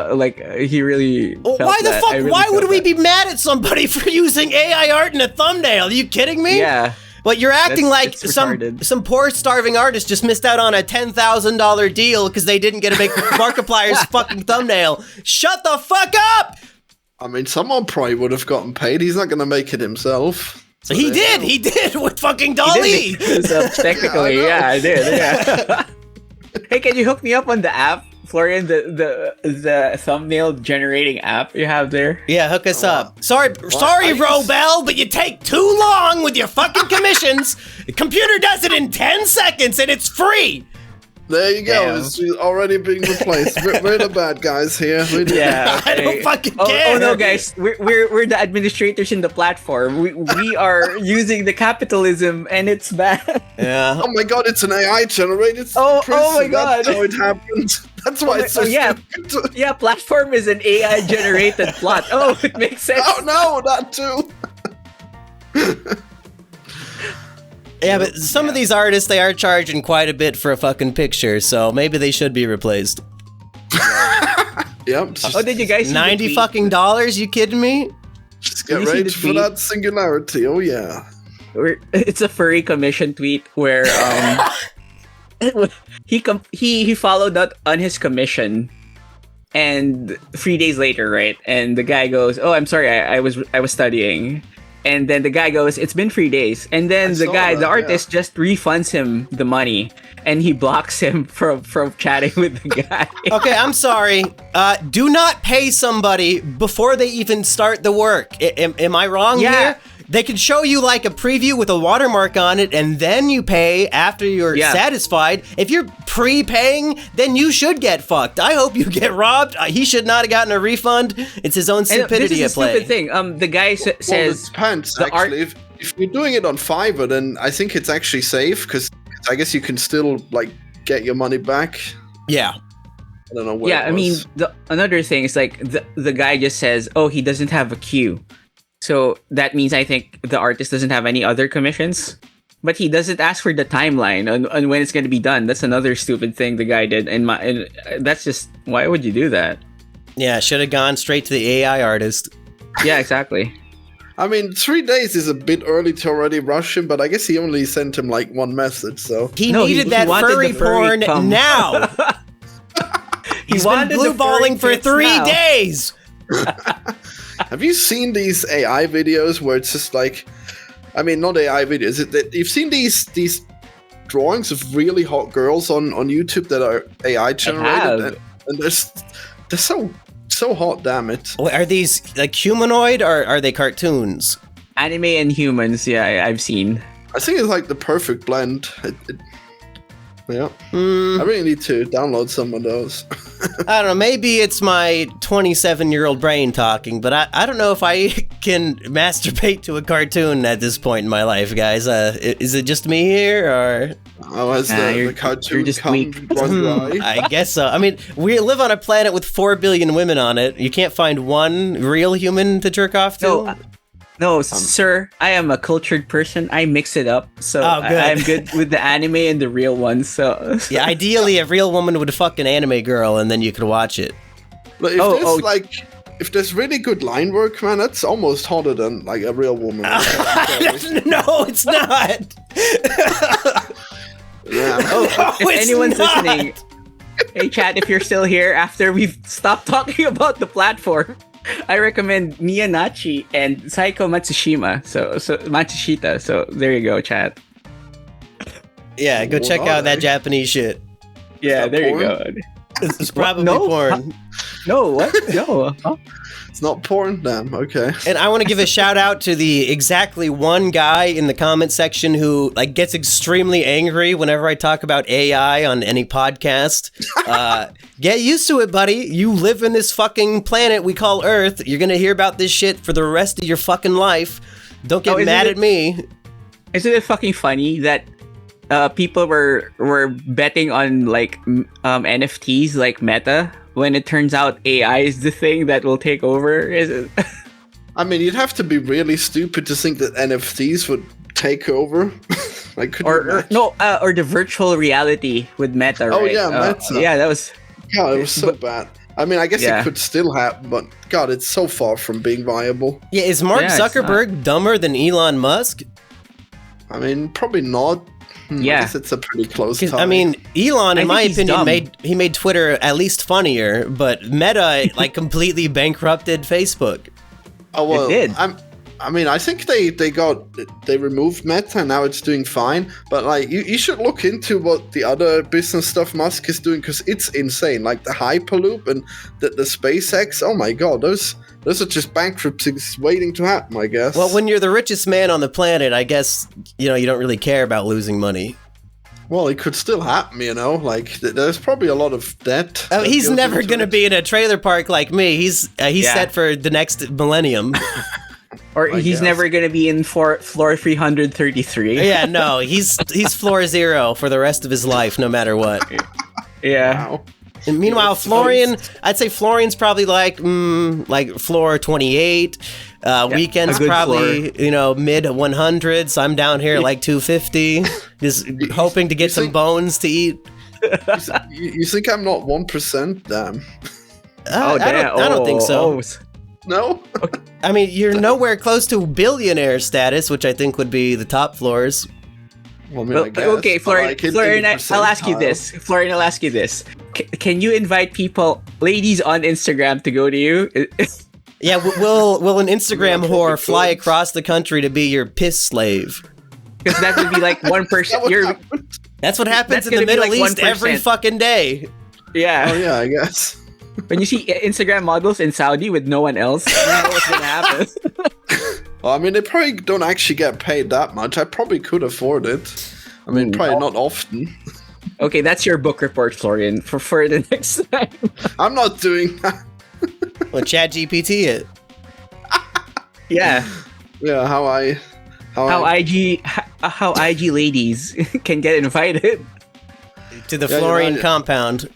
he really. Well, felt why the that. fuck? I really Why would felt we that. be mad at somebody for using AI art in a thumbnail? Are you kidding me? Yeah. But you're acting like it's some retarded. poor starving artist just missed out on a $10,000 deal because they didn't get to make Markiplier's fucking thumbnail. Shut the fuck up! I mean, someone probably would have gotten paid. He's not going to make it himself. So He there did. you go. He did with fucking He DALL-E. did so technically, Yeah, I I did. Yeah. Hey, can you hook me up on the app, Florian? The thumbnail generating app you have there. Yeah, hook us up. Sorry, I just- Robel, but you take too long with your fucking commissions. The computer does it in 10 seconds and it's free. There you go. Damn. It's already being replaced. We're the bad guys here. Yeah. I don't okay. fucking Oh care. no, guys, we're the administrators in the platform. We are using the capitalism, and it's bad. Yeah. Oh my god, it's an AI generated. Oh person. my God. That's how it happened. That's why it's so yeah. stupid. Yeah, platform is an AI generated plot. Oh, it makes sense. Oh no, not too. Yeah, but some of these artists, they are charging quite a bit for a fucking picture, so maybe they should be replaced. Yep. Oh, did you guys see the 90 tweet? fucking dollars? You kidding me? Just Did get you see ready the for tweet? that singularity. Oh yeah. It's a furry commission tweet where he followed up on his commission, and 3 days later, right? And the guy goes, "Oh, I'm sorry, I was studying." And then the guy goes, "It's been 3 days." And then I the saw guy, that, the artist, just refunds him the money, and he blocks him from chatting with the guy. Okay, I'm sorry. Do not pay somebody before they even start the work. Am I wrong Yeah. here? They can show you like a preview with a watermark on it, and then you pay after you're Yeah. satisfied. If you're prepaying, then you should get fucked. I hope you get robbed. He should not have gotten a refund. It's his own And stupidity this is at a play. stupid thing. The guy Well, says, it depends. the art- Actually, if you're doing it on Fiverr, then I think it's actually safe because I guess you can still like get your money back. Yeah. I don't know what. yeah, it I mean, was. another thing is like the guy just says, "Oh, he doesn't have a queue," so that means I think the artist doesn't have any other commissions, but he doesn't ask for the timeline on when it's going to be done. That's another stupid thing the guy did, and that's just why would you do that? Yeah, should have gone straight to the AI artist. Yeah, exactly. I mean, 3 days is a bit early to already rush him, but I guess he only sent him like one message. So He No, he- needed he that wanted furry the furry porn cum. now. He's been wanted the blue balling furry for tits 3 now. days. have you seen these AI videos where it's just like, I mean, not AI videos. You've seen these drawings of really hot girls on YouTube that are AI generated, have. and they're so hot. Damn it! Wait, are these like humanoid or are they cartoons? Anime and humans, yeah, I've seen. I think it's like the perfect blend. Yeah, Hmm. I really need to download some of those. I don't know. Maybe it's my 27-year-old brain talking, but I don't know if I can masturbate to a cartoon at this point in my life, guys. Is it just me here, or Oh, as Nah, the you're cartoon just come weak. run dry. I guess so. I mean, we live on a planet with 4 billion women on it. You can't find one real human to jerk off to. No, sir, I am a cultured person. I mix it up, so Oh, good. I'm good with the anime and the real ones. So Yeah, ideally, a real woman would fuck an anime girl, and then you could watch it. But if Oh, there's oh. like, if there's really good line work, man, that's almost hotter than like a real woman. No, it's not. Yeah. if it's anyone's not. listening, hey chat, if you're still here after we've stopped talking about the platform, I recommend Miyanachi and Saiko Matsushima. So Matsushita. So there you go, chat. Yeah, go check What out are that they? Japanese shit. Yeah, that there porn? you go. It's probably No? porn. No, what? No. Huh? It's not porn, damn. Okay. And I want to give a shout out to the exactly one guy in the comment section who like gets extremely angry whenever I talk about AI on any podcast. Get used to it, buddy. You live in this fucking planet we call Earth. You're gonna hear about this shit for the rest of your fucking life. Don't get mad at me. Isn't it fucking funny that people were betting on like NFTs like Meta when it turns out AI is the thing that will take over? Is it? I mean, you'd have to be really stupid to think that NFTs would take over. Like, or the virtual reality with Meta. Oh right? yeah, Meta. Yeah, that was. God, it was so bad. I mean, I guess it could still happen, but God, it's so far from being viable. Yeah, is Mark Zuckerberg dumber than Elon Musk? I mean, probably not. Yeah, I guess it's a pretty close tie. I mean, Elon, in my opinion, made Twitter at least funnier, but Meta like completely bankrupted Facebook. Oh well, it did. I mean, I think they removed Meta, and now it's doing fine. But like, you should look into what the other business stuff Musk is doing, because it's insane. Like the Hyperloop and the SpaceX. Oh my God, those are just bankruptcies waiting to happen, I guess. Well, when you're the richest man on the planet, I guess you don't really care about losing money. Well, it could still happen, Like there's probably a lot of debt. Oh, he's never going to be in a trailer park like me. He's set for the next millennium. Or he's never going to be in floor 333. Yeah, no, he's floor 0 for the rest of his life, no matter what. Yeah. Wow. And meanwhile, I'd say Florian's probably like floor 28. Weekend's probably mid 100s. I'm down here like 250, just hoping to get some bones to eat. You think I'm not 1%? Damn. I don't think so. No? Okay. I mean, you're nowhere close to billionaire status, which I think would be the top floors. Well, I mean, I guess, okay, Florian, I'll ask you this. Florian, I'll ask you this. Can you invite ladies on Instagram to go to you? Yeah, will an Instagram whore fly across the country to be your piss slave? Because that would be like one person. That's what happens in the Middle East 1%. Every fucking day. Yeah. Oh yeah, I guess. When you see Instagram models in Saudi with no one else, you know what's gonna happen. Well, I mean, they probably don't actually get paid that much. I probably could afford it. I mean, probably not often. Okay, that's your book report, Florian, for the next time. I'm not doing that. Well, ChatGPT it. Yeah. Yeah, how IG ladies can get invited to the Florian compound.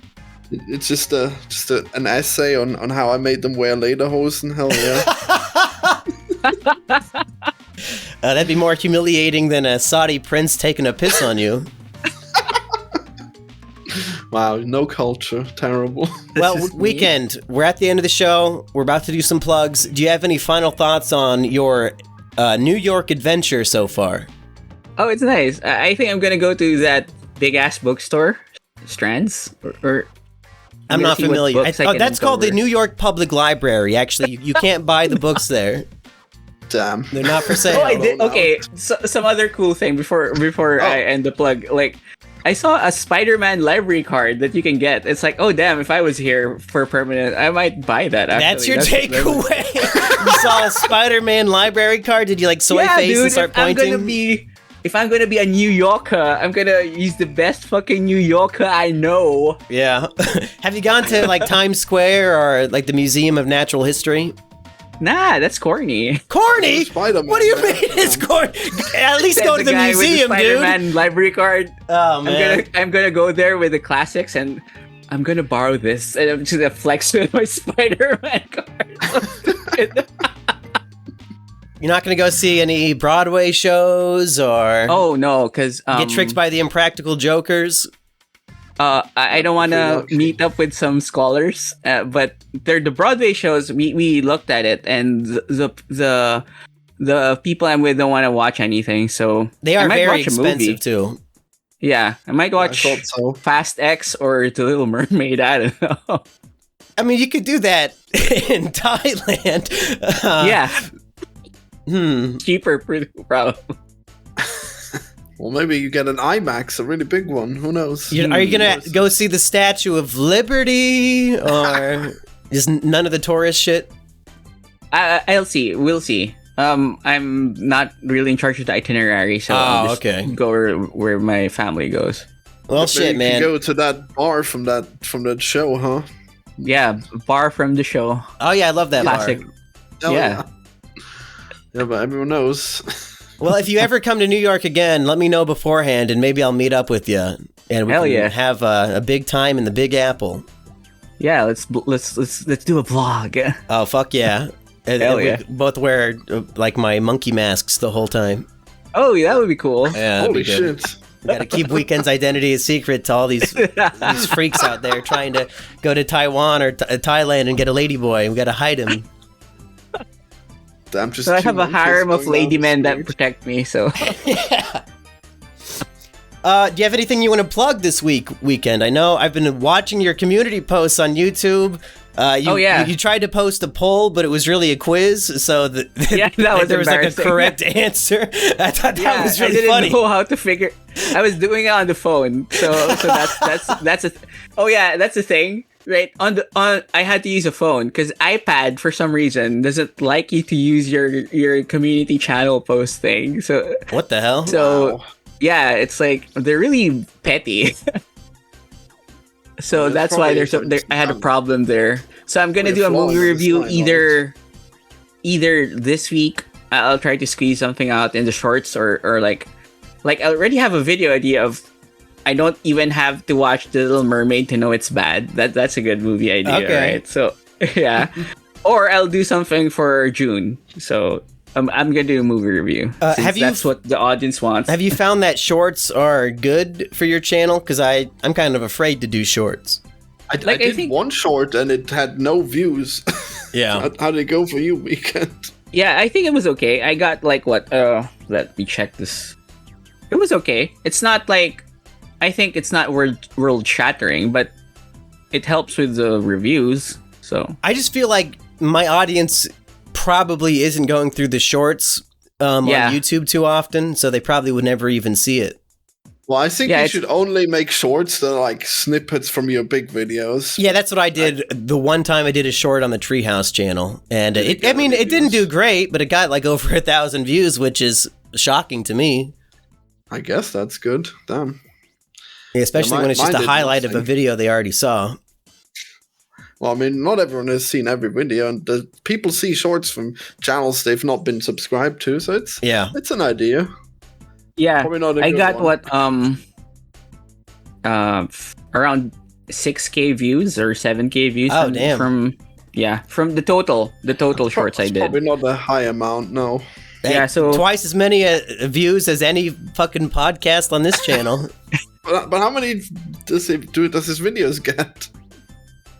It's just an essay on how I made them wear lederhosen. Hell yeah. That'd be more humiliating than a Saudi prince taking a piss on you. Wow, no culture. Terrible. Well, Weekend, we're at the end of the show. We're about to do some plugs. Do you have any final thoughts on your New York adventure so far? Oh, it's nice. I think I'm going to go to that big-ass bookstore, Strands, or I'm not familiar. That's called the New York Public Library. Actually, you can't buy the books there. Damn. They're not for sale. Oh, I did. Okay, so, some other cool thing before I end the plug. Like, I saw a Spider-Man library card that you can get. It's like, oh damn! If I was here for permanent, I might buy that. Actually. That's your takeaway. You saw a Spider-Man library card. Did you like soy face and start pointing? If I'm gonna be a New Yorker, I'm gonna use the best fucking New Yorker I know. Yeah. Have you gone to like Times Square or like the Museum of Natural History? Nah, that's corny. Corny? What do you mean it's corny? At least go to the museum, with the Spider-Man library card. Oh man. I'm gonna go there with the classics and I'm gonna borrow this and I'm just gonna flex with my Spider-Man card. You're not gonna go see any Broadway shows or? Oh no, because get tricked by the Impractical Jokers. I don't want to meet up with some scholars, but they're the Broadway shows. We looked at it, and the people I'm with don't want to watch anything. So they are very expensive too. Yeah, I might watch Fast X or The Little Mermaid. I don't know. I mean, you could do that in Thailand. Yeah. Cheaper, probably. Well, maybe you get an IMAX, a really big one. Who knows? Are you gonna go see the Statue of Liberty, or Just none of the tourist shit? I'll see. We'll see. I'm not really in charge of the itinerary, so I'll just go where my family goes. Well, shit, man. You go to that bar from that show, huh? Yeah, bar from the show. Oh yeah, I love that classic. bar. Yeah. Yeah, but everyone knows. Well, if you ever come to New York again, let me know beforehand, and maybe I'll meet up with you, and we can have a big time in the Big Apple. Yeah, let's do a vlog. Oh fuck yeah! And we both wear like my monkey masks the whole time. Oh, yeah, that would be cool. Yeah, holy shit! We gotta keep Weekend's identity a secret to all these freaks out there trying to go to Taiwan or Thailand and get a ladyboy. We gotta hide him. So I have a harem of lady men that protect me. So. Yeah. Do you have anything you want to plug this Weekend? I know I've been watching your community posts on YouTube. You tried to post a poll, but it was really a quiz, so there was like a correct answer. I thought that was really funny. I didn't know how to figure. I was doing it on the phone, so that's the thing, right? I had to use a phone because iPad for some reason doesn't like you to use your community channel post thing. So what the hell? So. Wow. Yeah, it's like they're really petty. So that's why I had a problem there. So I'm gonna do a movie review either this week. I'll try to squeeze something out in the shorts or like I already have a video idea of. I don't even have to watch The Little Mermaid to know it's bad. That's a good movie idea, right? So yeah, or I'll do something for June. So. I'm gonna do a movie review. That's what the audience wants. Have you found that shorts are good for your channel? Because I'm kind of afraid to do shorts. I did one short and it had no views. Yeah. How did it go for you, Weekend? Yeah, I think it was okay. I got like what? Let me check this. It was okay. It's not like I think it's not world shattering, but it helps with the reviews. So I just feel like my audience probably isn't going through the shorts on YouTube too often, so they probably would never even see it. Well, I think you should only make shorts that are like snippets from your big videos. Yeah, that's what I did the one time I did a short on the Treehouse channel, and it didn't do great, but it got like over 1,000 views, which is shocking to me. I guess that's good. Damn. Yeah, especially when it's just a highlight of a video they already saw. Well, I mean, not everyone has seen every video, and people see shorts from channels they've not been subscribed to, so it's an idea. Yeah, I got around 6K views or 7K views. Oh, damn! From the total shorts I did. Probably not a high amount, no. Yeah, so twice as many views as any fucking podcast on this channel. But how many does his videos get?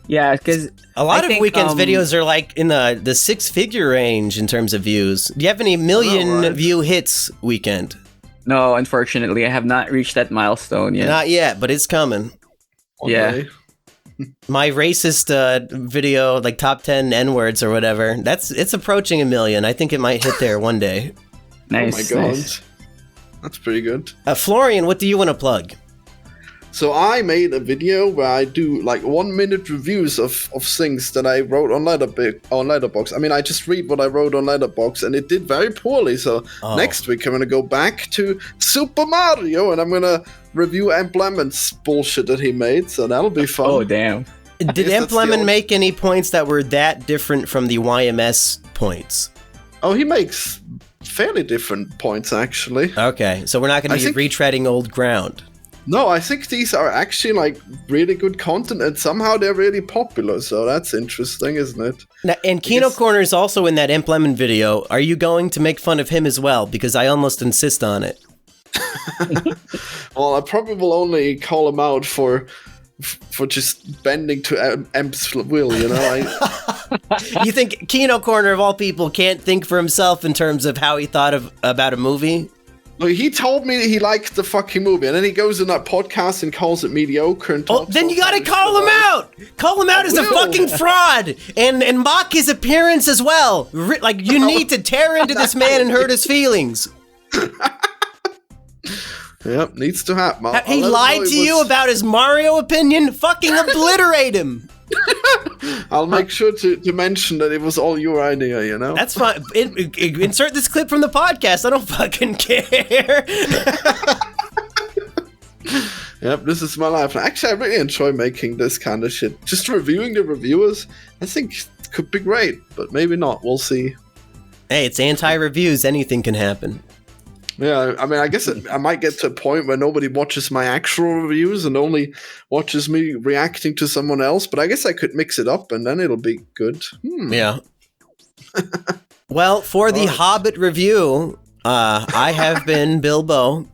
Yeah, because a lot of Weekend's videos are like in the 6-figure range in terms of views. Do you have any million view hits, Weekend? No, unfortunately, I have not reached that milestone yet. Not yet, but it's coming. Okay. My racist video, like top 10 N-words or whatever, it's approaching 1 million. I think it might hit there one day. Nice. Oh my god. Nice. That's pretty good. Florian, what do you want to plug? So I made a video where I do like 1-minute reviews of things that I wrote on Letterboxd. I mean, I just read what I wrote on Letterboxd, and it did very poorly. So next week I'm gonna go back to Super Mario, and I'm gonna review M. Lemon's bullshit that he made. So that'll be fun. Oh damn! Did M. Lemon make any points that were that different from the YMS points? Oh, he makes fairly different points actually. Okay, so we're not gonna be retreading old ground. No, I think these are actually like really good content, and somehow they're really popular. So that's interesting, isn't it? Now, and Kino Corner is also in that Imp Lemon video. Are you going to make fun of him as well? Because I almost insist on it. Well, I probably will only call him out for just bending to Emp's will, you know? You think Kino Corner, of all people, can't think for himself in terms of how he thought about a movie? Look, he told me he liked the fucking movie, and then he goes in that podcast and calls it mediocre. And then you gotta call him out! Call him out as a fucking fraud! And mock his appearance as well! Like, you need to tear into this man and hurt his feelings. Yep, needs to happen. He lied to you about his Mario opinion? Fucking obliterate him! I'll make sure to mention that it was all your idea, you know? That's fine. Insert this clip from the podcast. I don't fucking care. Yep, this is my life. Actually, I really enjoy making this kind of shit. Just reviewing the reviewers, I think it could be great, but maybe not. We'll see. Hey, it's anti-reviews. Anything can happen. Yeah, I mean, I guess I might get to a point where nobody watches my actual reviews and only watches me reacting to someone else, but I guess I could mix it up and then it'll be good. Yeah. Well, for the Hobbit review, I have been Bilbo.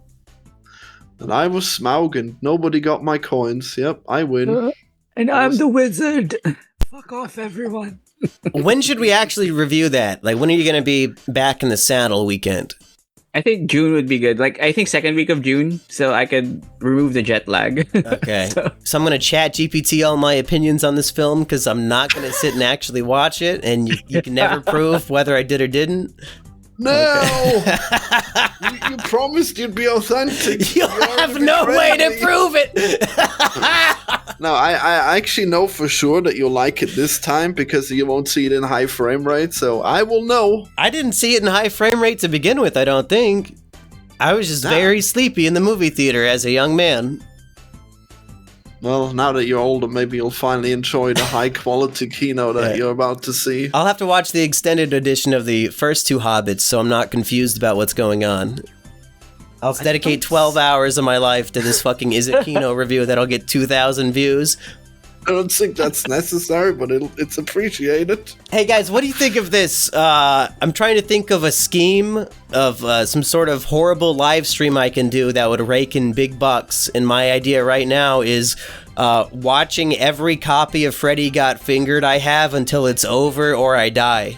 And I was Smaug and nobody got my coins. Yep, I win. And I'm the wizard. Fuck off, everyone. When should we actually review that? Like, when are you going to be back in the saddle weekend? I think June would be good. Like, I think second week of June, so I could remove the jet lag. Okay. So I'm going to chat GPT all my opinions on this film because I'm not going to sit and actually watch it, and you can never prove whether I did or didn't. No! You promised you'd be authentic. You'll have no way to prove it! No, I actually know for sure that you'll like it this time because you won't see it in high frame rate, so I will know. I didn't see it in high frame rate to begin with, I don't think. I was just very sleepy in the movie theater as a young man. Well, now that you're older, maybe you'll finally enjoy the high-quality kino that you're about to see. I'll have to watch the extended edition of the first two Hobbits so I'm not confused about what's going on. I'll dedicate 12 hours of my life to this fucking Is It Kino review that'll get 2,000 views. I don't think that's necessary, but it's appreciated. Hey guys, what do you think of this? I'm trying to think of a scheme of some sort of horrible live stream I can do that would rake in big bucks. And my idea right now is watching every copy of Freddy Got Fingered I have until it's over or I die.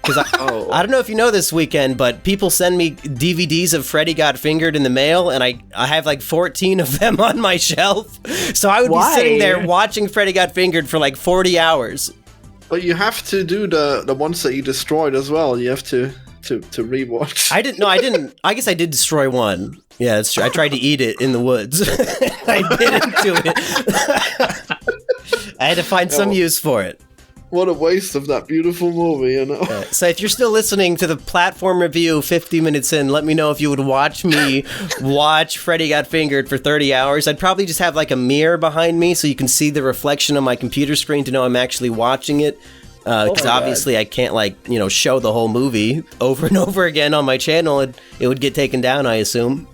Because I don't know if you know this weekend, but people send me DVDs of Freddy Got Fingered in the mail, and I have like 14 of them on my shelf. So I would be sitting there watching Freddy Got Fingered for like 40 hours. But you have to do the ones that you destroyed as well. You have to rewatch. I didn't. I guess I did destroy one. Yeah, that's true. I tried to eat it in the woods. I didn't do it. I had to find some use for it. What a waste of that beautiful movie, you know? So if you're still listening to the platform review 50 minutes in, let me know if you would watch me watch Freddy Got Fingered for 30 hours. I'd probably just have like a mirror behind me so you can see the reflection on my computer screen to know I'm actually watching it. Because obviously I can't show the whole movie over and over again on my channel. It would get taken down, I assume.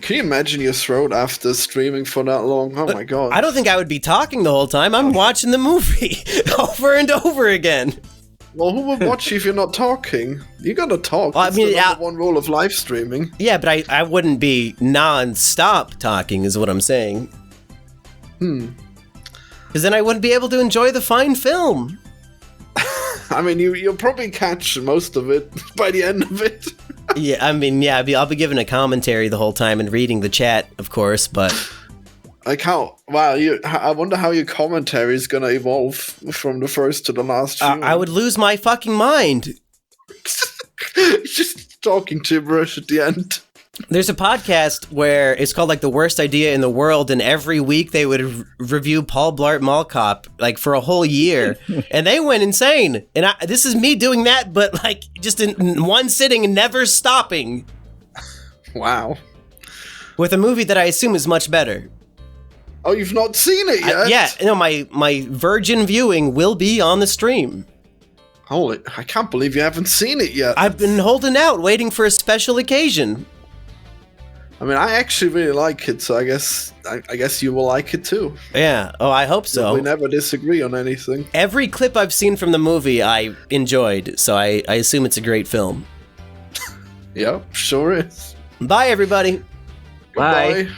Can you imagine your throat after streaming for that long? Oh my god. I don't think I would be talking the whole time. I'm watching the movie over and over again. Well, who would watch you if you're not talking? You gotta talk. Well, That's the number one rule of live streaming. Yeah, but I wouldn't be non-stop talking is what I'm saying. Because then I wouldn't be able to enjoy the fine film. I mean, you'll probably catch most of it by the end of it. Yeah, I mean, yeah, I'll be giving a commentary the whole time and reading the chat, of course, but... Like how... Wow, I wonder how your commentary is gonna evolve from the first to the last few. I would lose my fucking mind. Just talking gibberish at the end. There's a podcast where it's called, like, The Worst Idea in the World, and every week they would review Paul Blart Mall Cop, like, for a whole year, and they went insane. And this is me doing that, but, like, just in one sitting and never stopping. Wow. With a movie that I assume is much better. Oh, you've not seen it yet? Yeah, no, my virgin viewing will be on the stream. Holy, I can't believe you haven't seen it yet. I've been holding out, waiting for a special occasion. I mean, I actually really like it, so I guess you will like it too. Yeah, oh, I hope so. We never disagree on anything. Every clip I've seen from the movie I enjoyed, so I assume it's a great film. Yep, sure is. Bye, everybody. Goodbye. Bye.